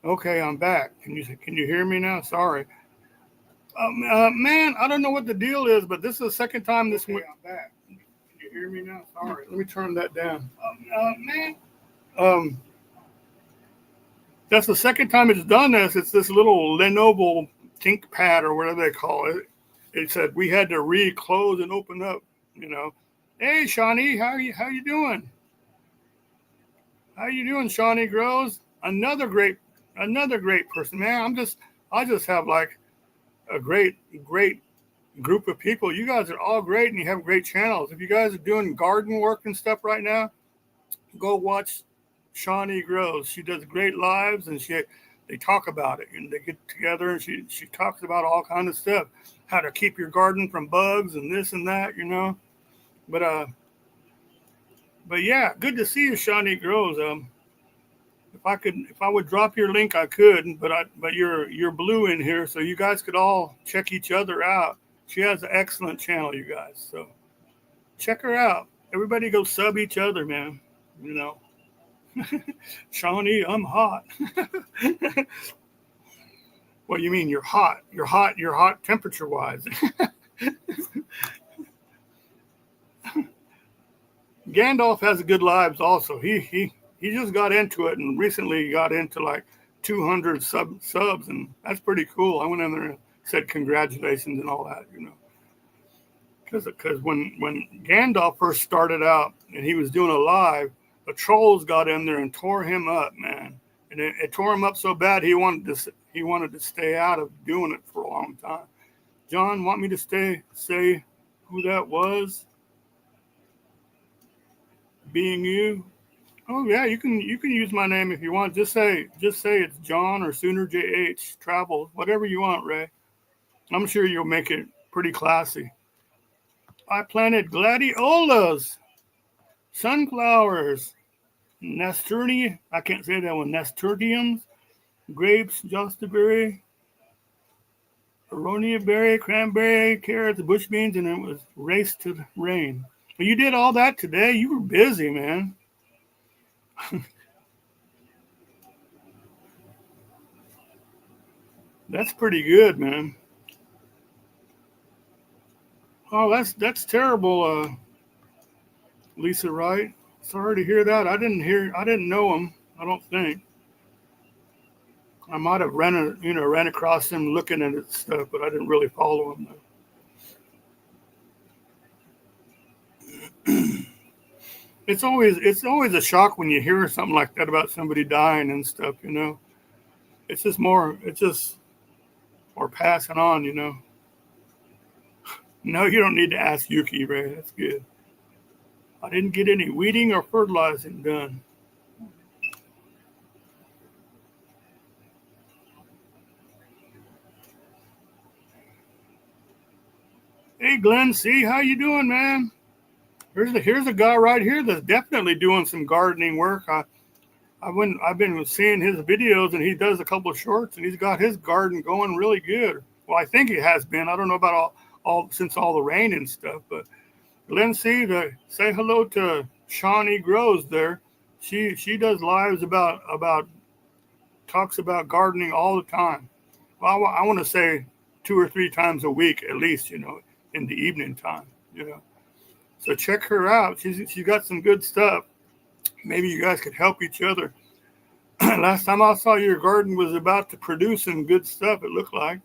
okay, I'm back. Can you hear me now? Sorry. Man, I don't know what the deal is, but this is the second time this week. I'm back. Can you hear me now? Sorry. Let me turn that down. Man. Um, that's the second time it's done this. It's this little Lenovo ThinkPad or whatever they call it. It said we had to re-close and open up. Hey, Shawnee, how you doing? How you doing, Shawnee Grows? Another great person, man. I just have like a great group of people. You guys are all great and you have great channels. If you guys are doing garden work and stuff right now, go watch Shawnee Grows. She does great lives and they talk about it and they get together and she talks about all kind of stuff, how to keep your garden from bugs and this and that. But but yeah, good to see you, Shawnee Grows. If I would drop your link, I could, but you're blue in here, so you guys could all check each other out. She has an excellent channel, you guys. So check her out. Everybody go sub each other, man. You know, Shawnee, I'm hot. What do you mean you're hot? You're hot temperature wise. Gandalf has good lives also. He just got into it and recently got into like 200 subs, and that's pretty cool. I went in there and said congratulations and all that. Because when Gandalf first started out and he was doing a live, the trolls got in there and tore him up, man. And it tore him up so bad he wanted to stay out of doing it for a long time. John, want me to say who that was? Being you? Oh yeah, you can use my name if you want. Just say it's John or Sooner JH Travel, whatever you want, Ray. I'm sure you'll make it pretty classy. I planted gladiolas, sunflowers, nasturtium. I can't say that one. Nasturtiums, grapes, jostaberry, aronia berry, cranberry, carrots, bush beans, and it was race to the rain. Well, you did all that today. You were busy, man. That's pretty good, man. Oh, that's terrible, Lisa Wright. Sorry to hear that. I didn't know him. I don't think. I might have ran across him looking at his stuff, but I didn't really follow him. It's always a shock when you hear something like that about somebody dying and stuff. It's just or passing on. No, you don't need to ask Yuki, Ray. That's good. I didn't get any weeding or fertilizing done. Hey Glenn, see how you doing, man? Here's a guy right here that's definitely doing some gardening work. I've been seeing his videos, and he does a couple of shorts, and he's got his garden going really good. Well, I think he has been. I don't know about all since all the rain and stuff, but Glenn, see, say hello to Shawnee Grows there. She does lives about talks about gardening all the time. Well, I want to say 2 or 3 times a week at least, in the evening time. So check her out. She's got some good stuff. Maybe you guys could help each other. Last time I saw your garden was about to produce some good stuff, it looked like.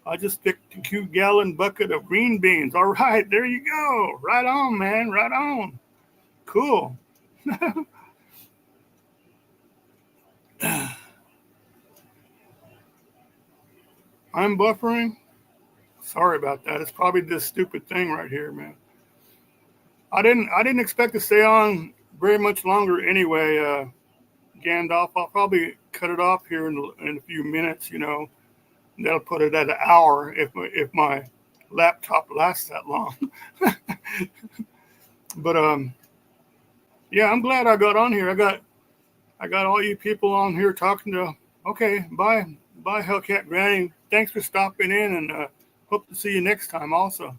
I just picked a 2-gallon bucket of green beans. All right, there you go. Right on, man. Right on. Cool. I'm buffering. Sorry about that. It's probably this stupid thing right here, man. I didn't expect to stay on very much longer anyway, Gandalf. I'll probably cut it off here in a few minutes, That'll put it at an hour if my laptop lasts that long. But yeah, I'm glad I got on here. I got all you people on here talking to. Okay, bye Hellcat Granny. Thanks for stopping in, and hope to see you next time also.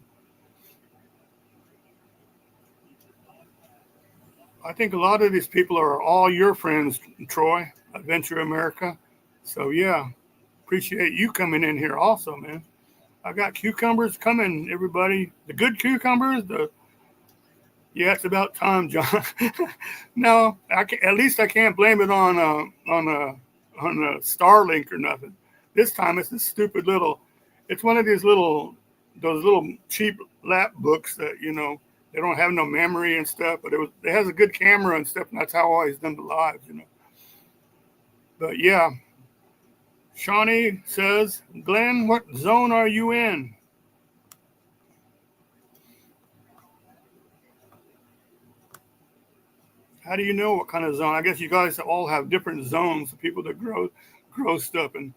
I think a lot of these people are all your friends, Troy, Adventure America. So yeah, appreciate you coming in here also, man. I got cucumbers coming, everybody. The good cucumbers. Yeah, it's about time, John. No, at least I can't blame it on Starlink or nothing. This time it's this stupid little. It's one of those little cheap lap books that they don't have no memory and stuff, but it has a good camera and stuff, and that's how I always done the lives, But yeah, Shawnee says, Glenn, what zone are you in? How do you know what kind of zone? I guess you guys all have different zones, the people that grow stuff. And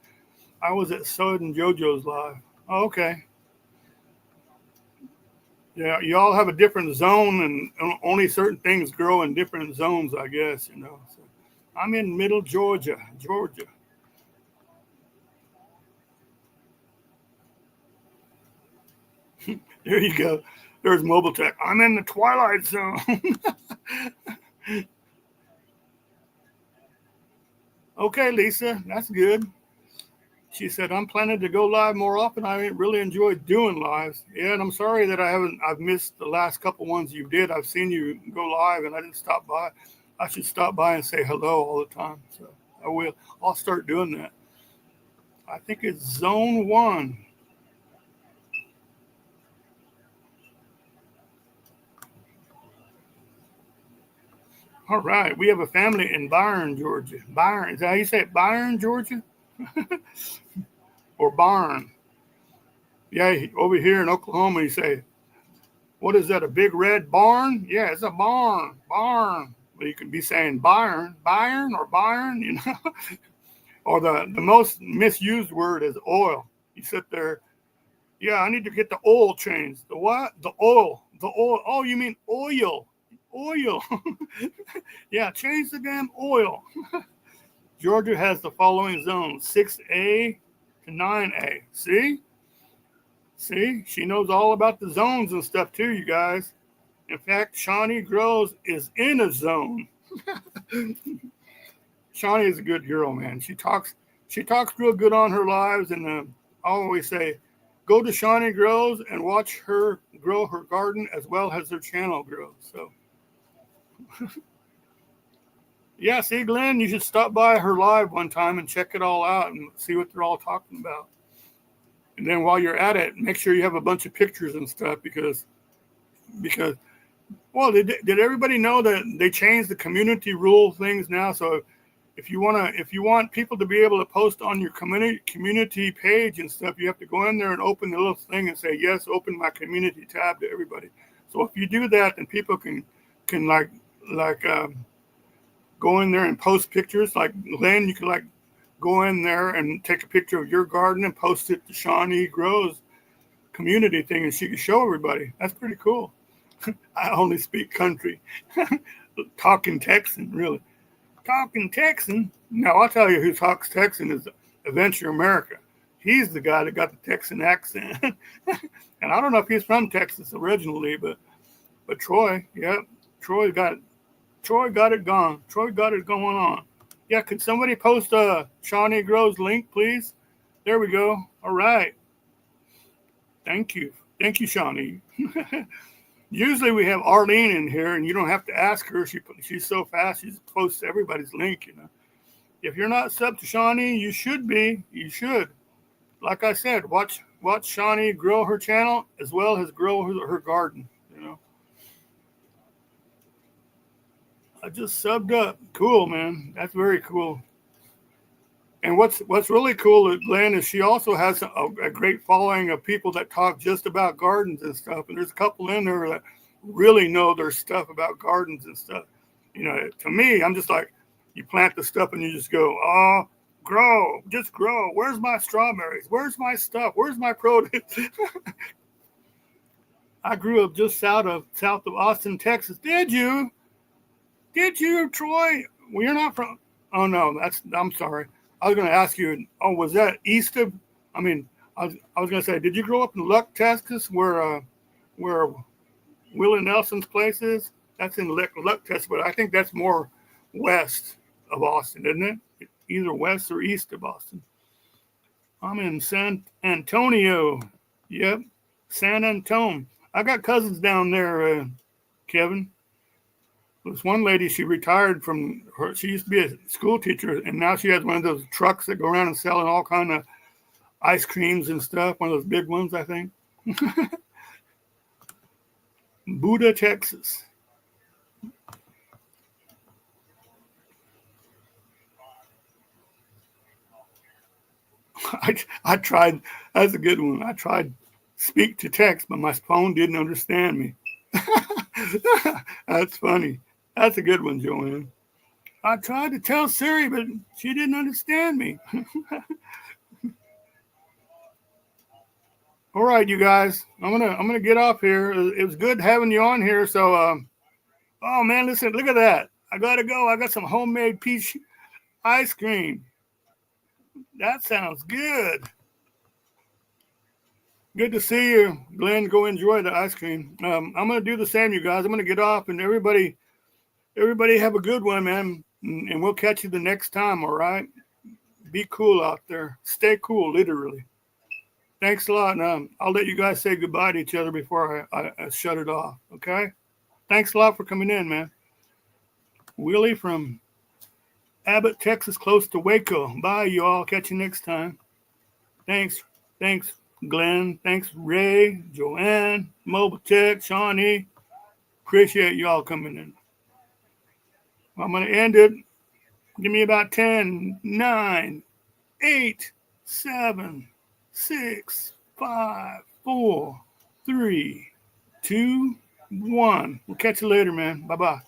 I was at Sud and JoJo's live. Oh, okay. Yeah, you all have a different zone, and only certain things grow in different zones, I guess, So I'm in middle Georgia. There you go. There's Mobile Tech. I'm in the Twilight Zone. Okay, Lisa, that's good. She said, I'm planning to go live more often. I really enjoy doing lives. Yeah, and I'm sorry that I've missed the last couple ones you did. I've seen you go live and I didn't stop by. I should stop by and say hello all the time. So I will. I'll start doing that. I think it's zone 1. All right. We have a family in Byron, Georgia. Byron, is that how you say it? Byron, Georgia? Or Barn? Yeah, over here in Oklahoma, you say, what is that, a big red barn? Yeah, it's a barn. Well, you could be saying Byron or Byron, Or the most misused word is oil. You sit there, yeah, I need to get the oil changed. The what? The oil. Oh, you mean oil. Yeah, change the damn oil. Georgia has the following zones, 6A to 9A. See, she knows all about the zones and stuff too, you guys. In fact, Shawnee Grows is in a zone. Shawnee is a good girl, man. She talks real good on her lives, and I always say, go to Shawnee Grows and watch her grow her garden as well as her channel grows. So, yeah, see, Glenn, you should stop by her live one time and check it all out and see what they're all talking about. And then while you're at it, make sure you have a bunch of pictures and stuff because well, did everybody know that they changed the community rule things now? So if you want people to be able to post on your community page and stuff, you have to go in there and open the little thing and say, yes, open my community tab to everybody. So if you do that, then people can like go in there and post pictures. Like Lynn, you can like go in there and take a picture of your garden and post it to Shawnee Grows community thing, and she can show everybody. That's pretty cool. I only speak country, talking Texan, really. Talking Texan. Now I'll tell you who talks Texan is Adventure America. He's the guy that got the Texan accent, and I don't know if he's from Texas originally, but Troy, yeah, Troy got it. Troy got it gone. Troy got it going on. Yeah, could somebody post a Shawnee Grows link, please? There we go. All right. Thank you. Thank you, Shawnee. Usually we have Arlene in here, and you don't have to ask her. She's so fast. She posts everybody's link, If you're not sub to Shawnee, you should be. You should. Like I said, watch Shawnee grow her channel as well as grow her garden, I just subbed up. Cool, man. That's very cool. And what's really cool at Glenn is she also has a great following of people that talk just about gardens and stuff. And there's a couple in there that really know their stuff about gardens and stuff. To me, I'm just like, you plant the stuff and you just go, oh, grow, just grow. Where's my strawberries? Where's my stuff? Where's my produce? I grew up just south of Austin, Texas. Did you, Troy? Well, you're not from. Oh no, I'm sorry. I was going to ask you. Oh, was that east of? I was going to say, did you grow up in Luck, Texas, where Willie Nelson's place is? That's in Luck, Texas, but I think that's more west of Austin, isn't it? Either west or east of Austin. I'm in San Antonio. Yep, San Antonio. I got cousins down there, Kevin. This one lady, she retired from her. She used to be a school teacher, and now she has one of those trucks that go around and selling all kind of ice creams and stuff. One of those big ones, I think. Buda, Texas. I tried. That's a good one. I tried speak to text, but my phone didn't understand me. That's funny. That's a good one, Joanne. I tried to tell Siri, but she didn't understand me. All right, you guys. I'm gonna get off here. It was good having you on here. So, oh man, listen, look at that. I gotta go. I got some homemade peach ice cream. That sounds good. Good to see you, Glenn. Go enjoy the ice cream. I'm gonna do the same, you guys. I'm gonna get off, and everybody have a good one, man. And we'll catch you the next time. All right. Be cool out there. Stay cool, literally. Thanks a lot. And I'll let you guys say goodbye to each other before I shut it off. Okay. Thanks a lot for coming in, man. Willie from Abbott, Texas, close to Waco. Bye, you all. Catch you next time. Thanks, Glenn. Thanks, Ray, Joanne, Mobile Tech, Shawnee. Appreciate you all coming in. I'm going to end it. Give me about 10, 9, 8, 7, 6, 5, 4, 3, 2, 1. We'll catch you later, man. Bye-bye.